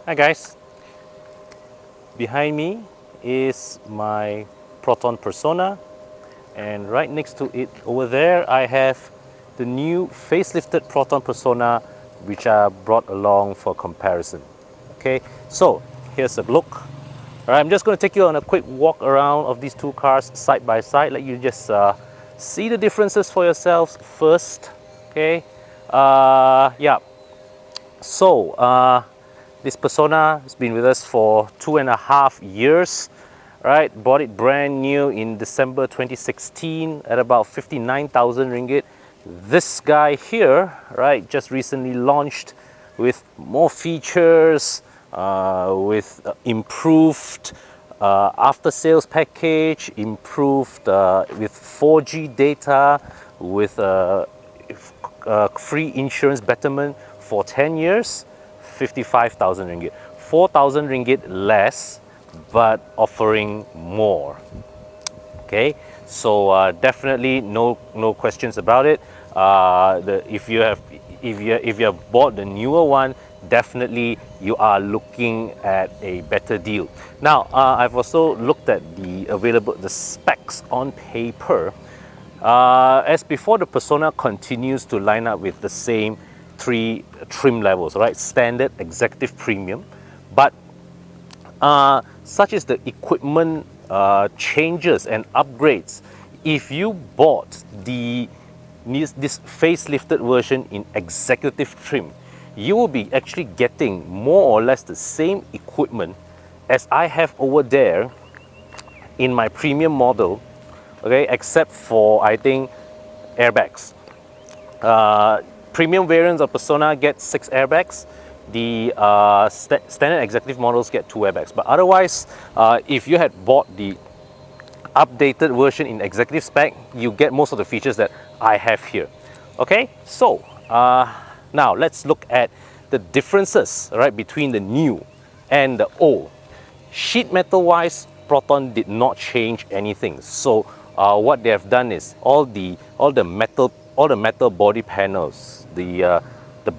Hi guys, behind me is my Proton Persona, and right next to it over there I have the new facelifted Proton Persona, which I brought along for comparison. Okay, so here's a look. Alright, I'm just going to take you on a quick walk around of these two cars side by side. Let you just see the differences for yourselves first. Okay, yeah. So this Persona has been with us for 2.5 years, right? Bought it brand new in December 2016 at about 59,000 ringgit. This guy here, right, just recently launched with more features, with improved after sales package, improved with 4G data, with free insurance betterment for 10 years, 55,000 ringgit. 4,000 ringgit less, but offering more. Okay, so definitely no questions about it. If you have bought the newer one, definitely you are looking at a better deal. Now I've also looked at the specs on paper. As before, the Persona continues to line up with the same three trim levels, right? Standard, executive, premium. But such as the equipment changes and upgrades, if you bought this facelifted version in executive trim, you will be actually getting more or less the same equipment as I have over there in my premium model, okay, except for, I think, airbags. Premium variants of Persona get 6 airbags. The standard executive models get 2 airbags. But otherwise, if you had bought the updated version in executive spec, you get most of the features that I have here. Okay, so now let's look at the differences, right, between the new and the old. Sheet metal wise, Proton did not change anything. So what they have done is all the metal body panels, the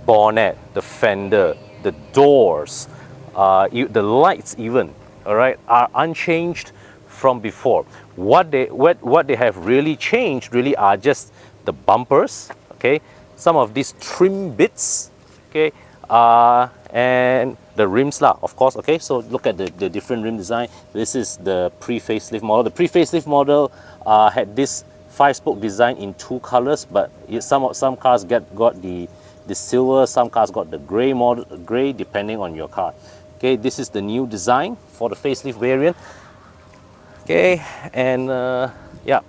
bonnet, the fender, the doors, the lights even, all right, are unchanged from before. What they have really changed really are just the bumpers, okay, some of these trim bits, okay, and the rims lah, of course. Okay, so look at the different rim design. This is the pre-facelift model. The pre-facelift model had this 5-spoke design in 2 colors, but some cars got the silver, some cars got the gray depending on your car. Okay, this is the new design for the facelift variant. Okay, and yeah,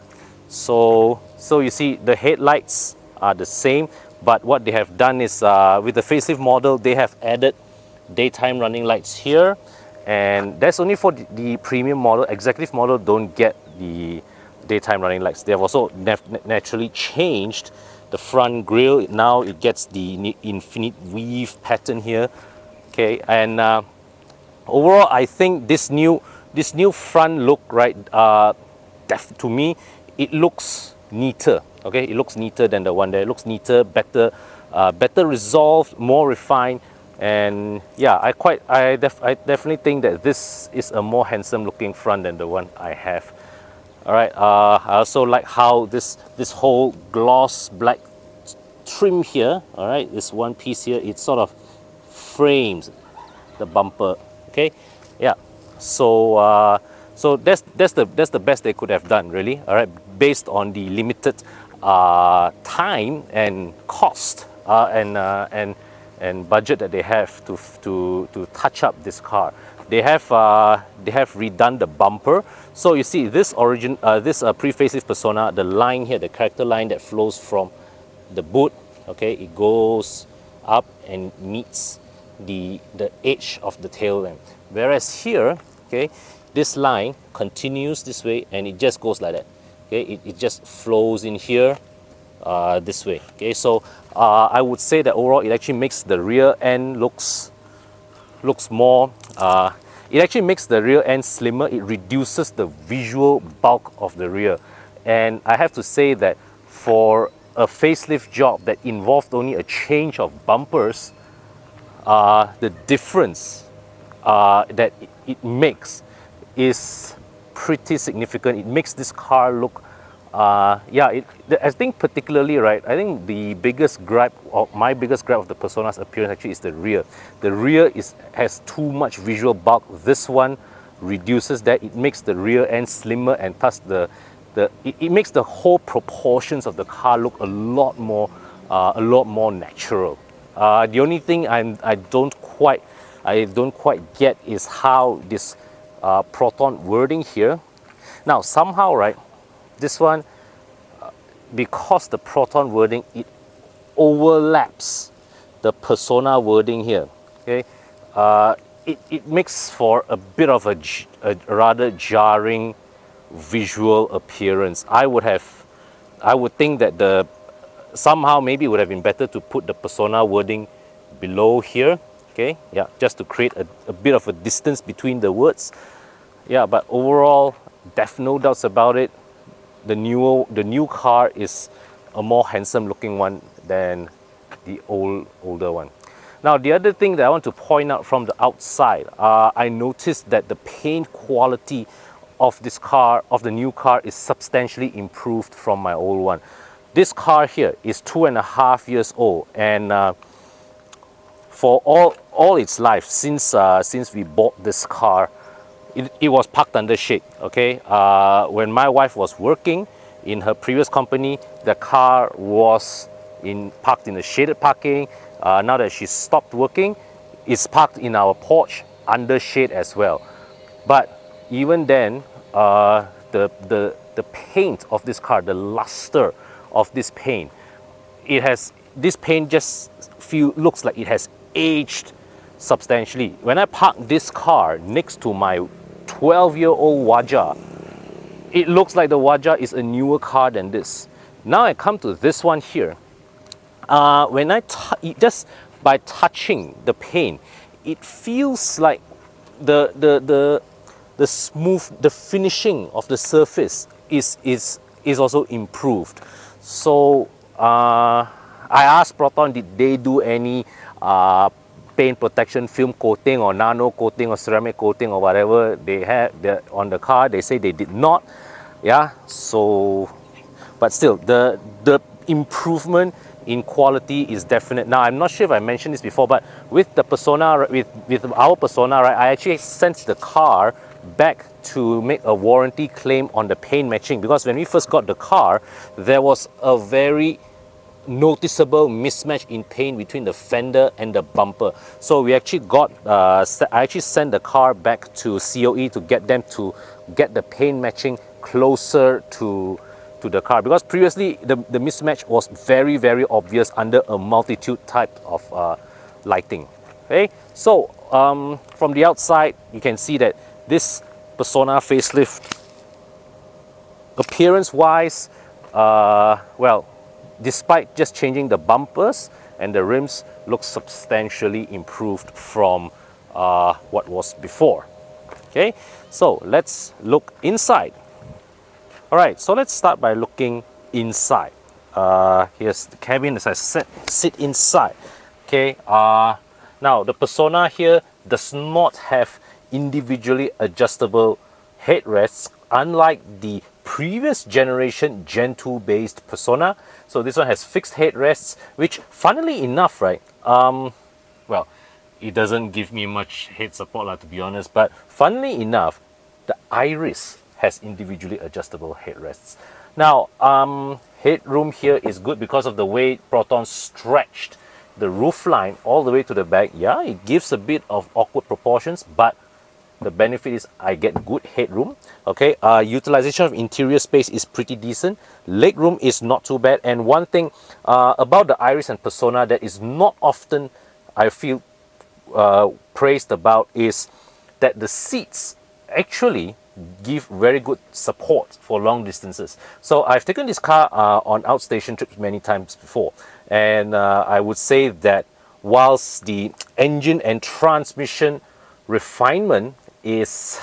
so you see the headlights are the same, but what they have done is with the facelift model they have added daytime running lights here, and that's only for the premium model. Executive model don't get the daytime running lights. They have also naturally changed the front grille. Now it gets the infinite weave pattern here. Okay, and overall I think this new front look, right, to me it looks neater. Okay, it looks neater than the one there. It looks neater, better resolved, more refined. And yeah, I definitely think that this is a more handsome looking front than the one I have. All right, I also like how this whole gloss black trim here, all right, this one piece here, it sort of frames the bumper. Okay, yeah, so so that's the best they could have done, really. All right, based on the limited time and cost and budget that they have to touch up this car. They have redone the bumper. So you see this pre-facelift Persona, the line here, the character line that flows from the boot, okay, it goes up and meets the edge of the tail lamp. Whereas here, okay, this line continues this way and it just goes like that. Okay, it just flows in here this way. Okay, so I would say that overall it actually makes the rear end looks more, it actually makes the rear end slimmer. It reduces the visual bulk of the rear, and I have to say that for a facelift job that involved only a change of bumpers, the difference that it makes is pretty significant. It makes this car look, yeah, I think particularly, right, I think the biggest gripe, or my biggest gripe of the Persona's appearance actually is the rear. The rear has too much visual bulk. This one reduces that. It makes the rear end slimmer, and thus it makes the whole proportions of the car look a lot more natural. The only thing I don't quite get is how this Proton wording here. Now somehow, right, this one, because the Proton wording, it overlaps the Persona wording here. Okay, it makes for a bit of a rather jarring visual appearance. I would think that somehow maybe it would have been better to put the Persona wording below here. Okay, yeah, just to create a bit of a distance between the words. Yeah, but overall, no doubts about it. The new car is a more handsome looking one than the older one. Now, the other thing that I want to point out from the outside, I noticed that the paint quality of this car, of the new car, is substantially improved from my old one. This car here is 2.5 years old, and for all its life, since we bought this car, it was parked under shade. Okay, when my wife was working in her previous company, the car was parked in the shaded parking. Now that she stopped working, it's parked in our porch under shade as well. But even then, the paint of this car, the luster of this paint, this paint just looks like it has aged substantially. When I parked this car next to my 12-year-old Waja, it looks like the Waja is a newer car than this. Now I come to this one here. When just by touching the paint, it feels like the finishing of the surface is also improved. So I asked Proton, did they do any paint protection film coating or nano coating or ceramic coating or whatever they had on the car? They say they did not. Yeah, so but still the improvement in quality is definite. Now I'm not sure if I mentioned this before, but with the Persona, with our Persona, right, I actually sent the car back to make a warranty claim on the paint matching, because when we first got the car, there was a very noticeable mismatch in paint between the fender and the bumper. So we actually I actually sent the car back to COE to get them to get the paint matching closer to the car, because previously the mismatch was very, very obvious under a multitude type of lighting. Okay, so from the outside you can see that this Persona facelift, appearance wise, well, despite just changing the bumpers and the rims, looks substantially improved from what was before. Okay, so let's look inside. All right, so let's start by looking inside. Here's the cabin as I sit inside. Okay, now the Persona here does not have individually adjustable headrests, unlike the previous generation Gen 2 based Persona. So this one has fixed headrests, which funnily enough, right, well, it doesn't give me much head support, to be honest, but funnily enough, the iris has individually adjustable headrests. Now, headroom here is good because of the way Proton stretched the roofline all the way to the back. Yeah, it gives a bit of awkward proportions, but the benefit is I get good headroom. Okay, utilization of interior space is pretty decent. Legroom is not too bad. And one thing about the Iris and Persona that is not often, I feel, praised about is that the seats actually give very good support for long distances. So I've taken this car on outstation trips many times before, and I would say that whilst the engine and transmission refinement is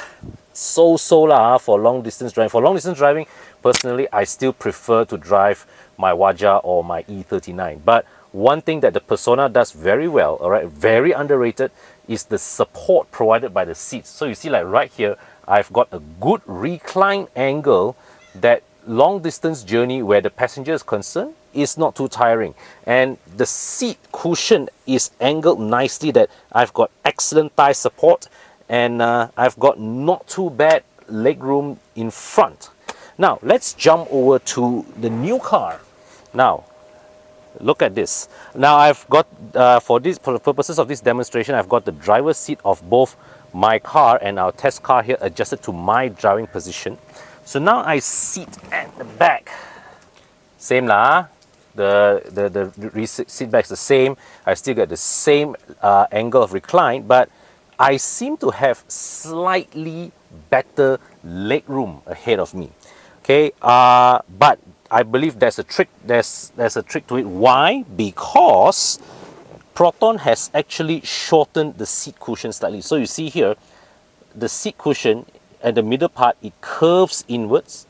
so for long distance driving. For long distance driving, personally, I still prefer to drive my Waja or my E39. But one thing that the Persona does very well, all right, very underrated, is the support provided by the seats. So you see, like right here, I've got a good recline angle that long distance journey where the passenger is concerned is not too tiring, and the seat cushion is angled nicely that I've got excellent thigh support, and I've got not too bad leg room in front. Now let's jump over to the new car. Now look at this. Now I've got for the purposes of this demonstration, I've got the driver's seat of both my car and our test car here adjusted to my driving position. So now I sit at the back. Same lah. The seat back is the same. I still get the same angle of recline, but I seem to have slightly better leg room ahead of me. Okay, but I believe there's a trick. There's a trick to it. Why? Because Proton has actually shortened the seat cushion slightly. So you see here, the seat cushion at the middle part, it curves inwards.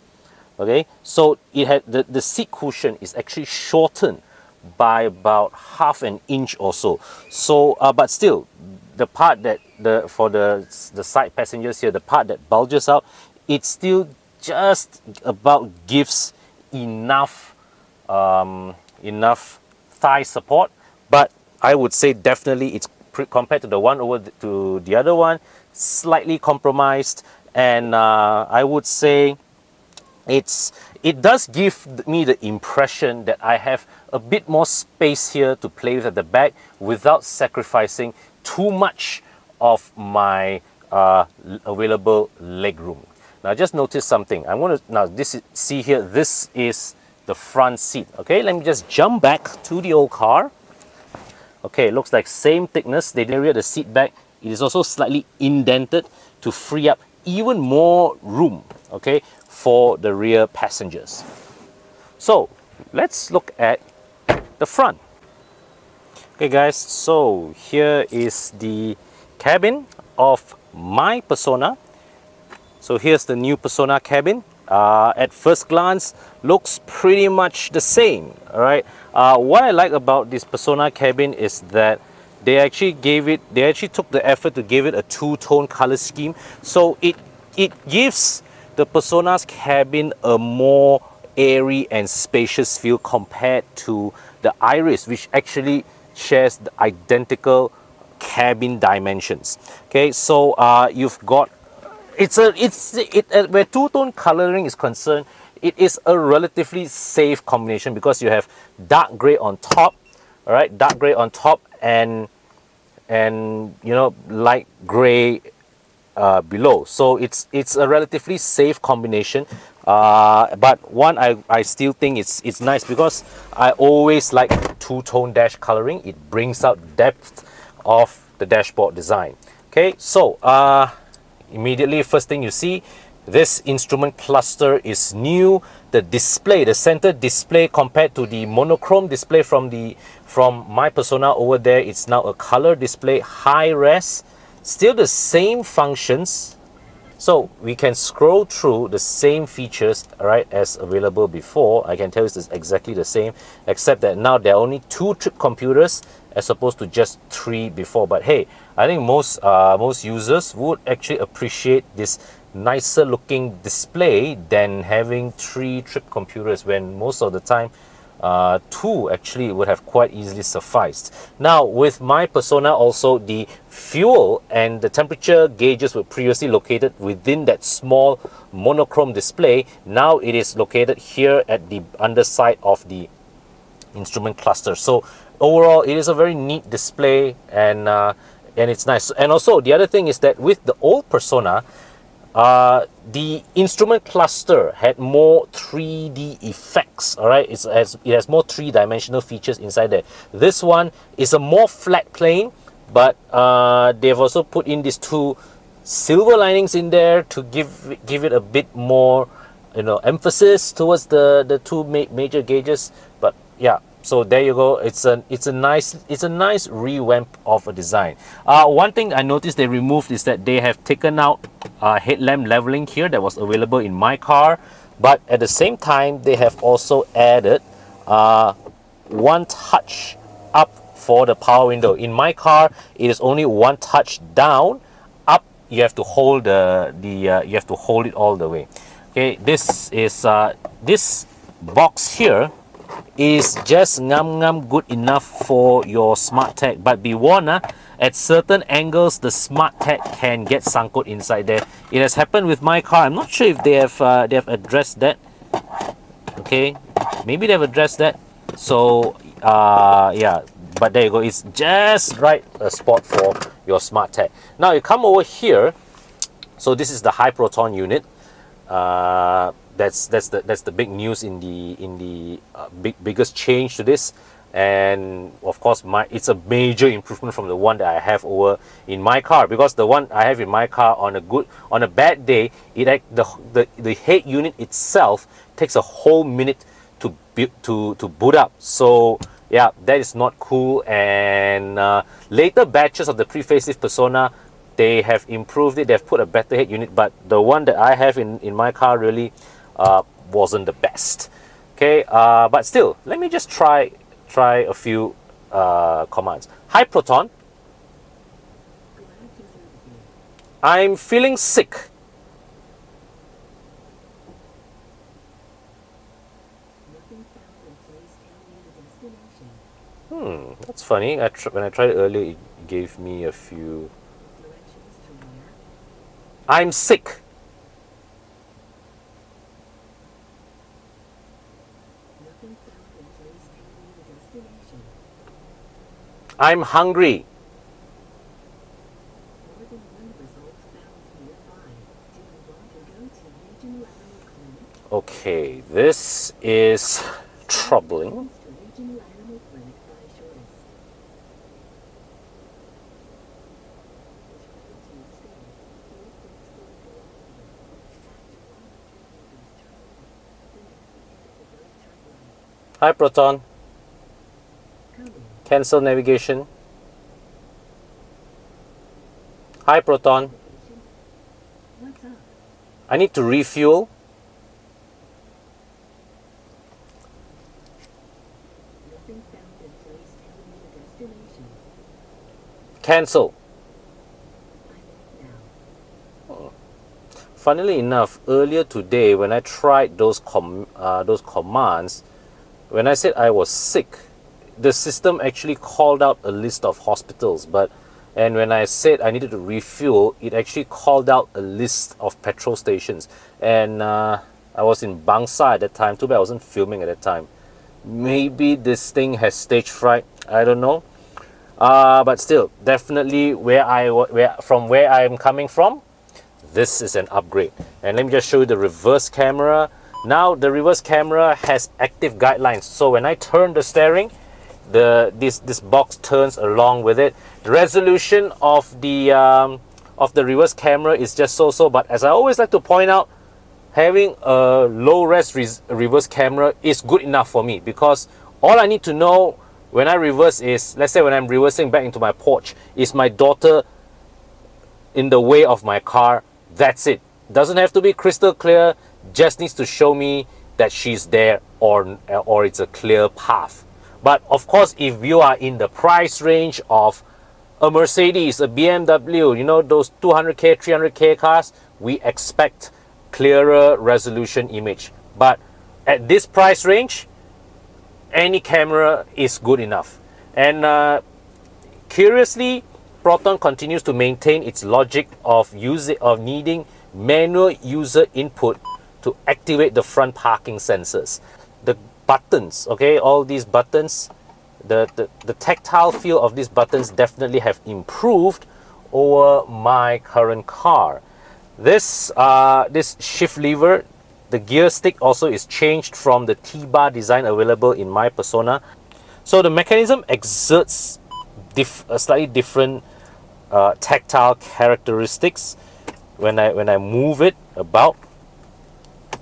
Okay, so it had the seat cushion is actually shortened by about half an inch or so. So, but still, the part that for the side passengers here, the part that bulges out, it still just about gives enough enough thigh support. But I would say definitely it's compared to the one to the other one, slightly compromised, and I would say it does give me the impression that I have a bit more space here to play with at the back without sacrificing too much of my available leg room. Now just notice something. I'm going to now see here, this is the front seat. Okay, let me just jump back to the old car. Okay, it looks like same thickness. The area of the seat back, it is also slightly indented to free up even more room, okay, for the rear passengers. So let's look at the front. Okay guys, so here is the cabin of my Persona. So here's the new Persona cabin. At first glance, looks pretty much the same. All right. What I like about this Persona cabin is that they actually took the effort to give it a two-tone color scheme. So it gives the Persona's cabin a more airy and spacious feel compared to the Iris, which actually shares the identical cabin dimensions. Okay, so you've got where two-tone coloring is concerned, it is a relatively safe combination because you have dark gray on top, all right, dark gray on top, and you know, light gray below. So it's a relatively safe combination. But one, I still think it's nice because I always like two-tone dash coloring. It brings out depth of the dashboard design. Okay, so immediately first thing you see, this instrument cluster is new. The display, the center display, compared to the monochrome display from my Persona over there, it's now a color display, high res, still the same functions. So we can scroll through the same features, right, as available before. I can tell you it's exactly the same, except that now there are only 2 trip computers as opposed to just 3 before. But hey, I think most users would actually appreciate this nicer looking display than having 3 trip computers, when most of the time 2 actually would have quite easily sufficed. Now with my Persona also, the fuel and the temperature gauges were previously located within that small monochrome display. Now it is located here at the underside of the instrument cluster. So overall it is a very neat display, and it's nice. And also the other thing is that with the old Persona, the instrument cluster had more 3D effects. All right, it has more 3-dimensional features inside there. This one is a more flat plane, but they've also put in these 2 silver linings in there to give it a bit more, you know, emphasis towards the 2 major gauges. But yeah, so there you go. It's a nice revamp of a design. One thing I noticed they removed is that they have taken out headlamp leveling here that was available in my car, but at the same time they have also added 1 touch up for the power window. In my car, it is only one touch down. Up, you have to hold you have to hold it all the way. Okay, this is this box here is just ngam good enough for your smart tag, but be warned, at certain angles the smart tag can get sunk inside there. It has happened with my car. I'm not sure if they have addressed that. Okay, maybe they've addressed that. So yeah, but there you go, it's just right a spot for your smart tag. Now you come over here. So this is the high proton unit. That's the big news in the biggest change to this, and of course it's a major improvement from the one that I have over in my car, because the one I have in my car on a bad day, the head unit itself takes a whole minute to boot up. So yeah, that is not cool. And later batches of the pre-facelift Persona, they have improved it. They've put a better head unit, but the one that I have in my car really wasn't the best. Okay, but still, let me just try a few commands. Hi Proton, I'm feeling sick. That's funny. When I tried it earlier, it gave me a few. I'm sick. I'm hungry. Okay, this is troubling. Hi Proton. Cancel navigation. Hi Proton. I need to refuel. Cancel. Funnily enough, earlier today when I tried those commands, when I said I was sick, the system actually called out a list of hospitals, and when I said I needed to refuel, it actually called out a list of petrol stations. And I was in Bangsa at that time. Too bad I wasn't filming at that time. Maybe this thing has stage fright, I don't know. But still, definitely from where I am coming from, this is an upgrade. And let me just show you the reverse camera. Now the reverse camera has active guidelines, so when I turn the steering, this box turns along with it. The resolution of the reverse camera is just so, but as I always like to point out, having a low res reverse camera is good enough for me, because all I need to know when I reverse is, let's say when I'm reversing back into my porch, is my daughter in the way of my car. That's it. Doesn't have to be crystal clear, just needs to show me that she's there, or it's a clear path. But of course, if you are in the price range of a Mercedes, a BMW, you know, those 200k, 300k cars, we expect clearer resolution image. But at this price range, any camera is good enough. And curiously, Proton continues to maintain its logic of needing manual user input to activate the front parking sensors. The buttons, okay, all these buttons, the tactile feel of these buttons definitely have improved over my current car. This shift lever, the gear stick also is changed from the T-bar design available in my Persona. So the mechanism exerts a slightly different tactile characteristics when I move it about.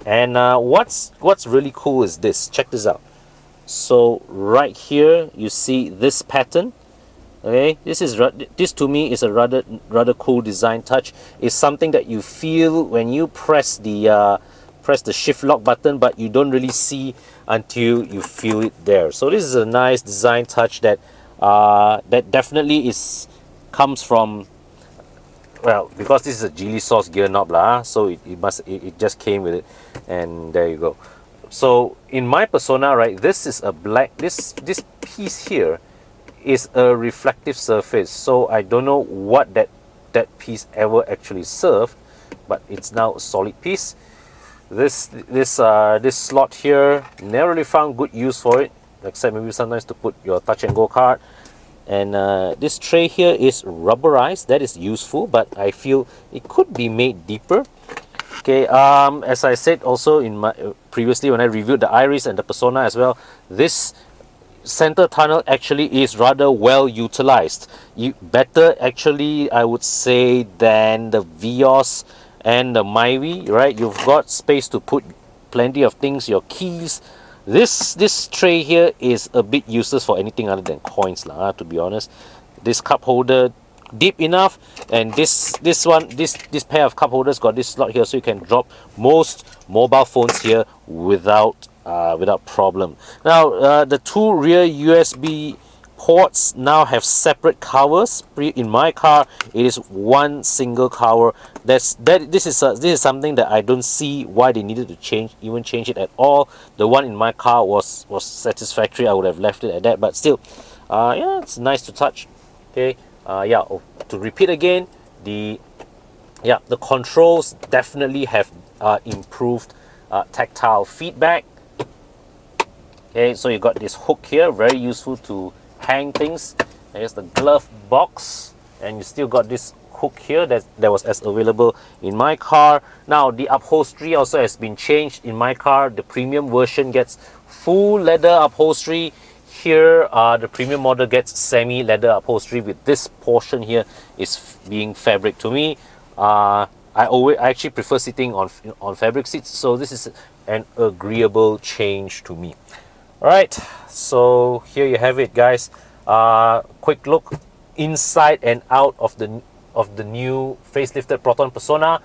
And what's really cool is this. Check this out. So right here you see this pattern. Okay, this to me is a rather cool design touch. It's something that you feel when you press the shift lock button, but you don't really see until you feel it there. So this is a nice design touch that that definitely comes from, well, because this is a Geely source gear knob lah, so it just came with it, and there you go. So in my Persona, right, this is a black, this piece here is a reflective surface, so I don't know what that piece ever actually served, but it's now a solid piece. This slot here, never really found good use for it, except maybe sometimes to put your touch and go card. And this tray here is rubberized. That is useful, but I feel it could be made deeper. Okay, as I said also in my previously when I reviewed the Iris and the Persona as well, this center tunnel actually is rather well utilized. Better actually, I would say, than the Vios and the Myvi, right? You've got space to put plenty of things, your keys. This tray here is a bit useless for anything other than coins lah, to be honest. This cup holder deep enough, and this pair of cup holders got this slot here, so you can drop most mobile phones here without problem. Now the two rear USB ports now have separate covers. In my car, it is one single cover. This is something that I don't see why they needed to change it at all. The one in my car was satisfactory. I would have left it at that, but still, yeah, it's nice to touch. Okay, yeah. To repeat again, the controls definitely have improved tactile feedback. Okay, so you got this hook here, very useful to hang things. There's the glove box, and you still got this hook here that was as available in my car. Now the upholstery also has been changed in my car. The premium version gets full leather upholstery. Here the premium model gets semi leather upholstery, with this portion here is being fabric. To me, I actually prefer sitting on fabric seats, so this is an agreeable change to me. Alright, so here you have it, guys. Quick look inside and out of the new facelifted Proton Persona.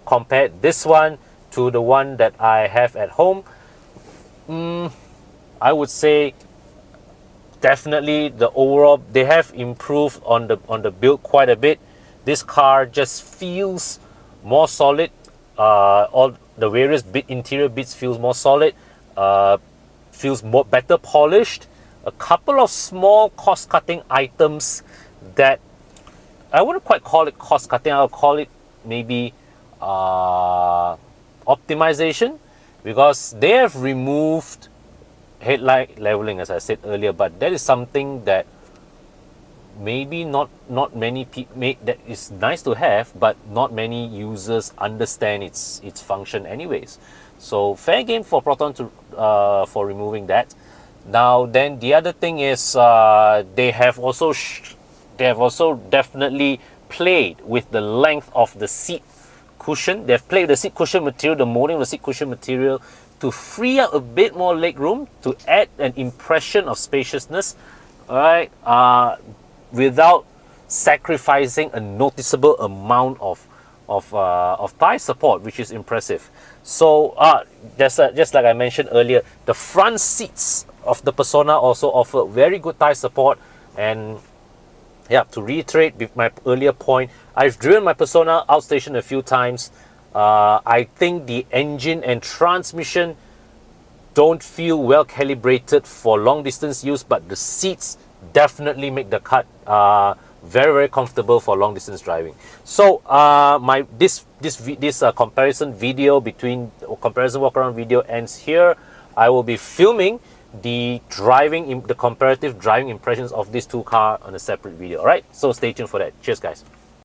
Compared this one to the one that I have at home. I would say definitely the overall, they have improved on the build quite a bit. This car just feels more solid. All the various interior bits feels more solid. Feels better polished. A couple of small cost-cutting items that I wouldn't quite call it cost-cutting. I would call it maybe optimization, because they have removed headlight leveling, as I said earlier, but that is something that maybe not many people, that is nice to have, but not many users understand its function anyways. So fair game for Proton for removing that. Now then, the other thing is they have also definitely played with the length of the seat cushion. They've played with the seat cushion material, the molding of the seat cushion material, to free up a bit more leg room, to add an impression of spaciousness, all right, without sacrificing a noticeable amount of thigh support, which is impressive. So just like I mentioned earlier, the front seats of the Persona also offer very good thigh support. And yeah, to reiterate with my earlier point, I've driven my Persona outstation a few times. I think the engine and transmission don't feel well calibrated for long distance use, but the seats definitely make the cut very, very comfortable for long distance driving. So this comparison walkaround video ends here. I will be filming the comparative driving impressions of these two cars on a separate video. All right, so stay tuned for that. Cheers, guys.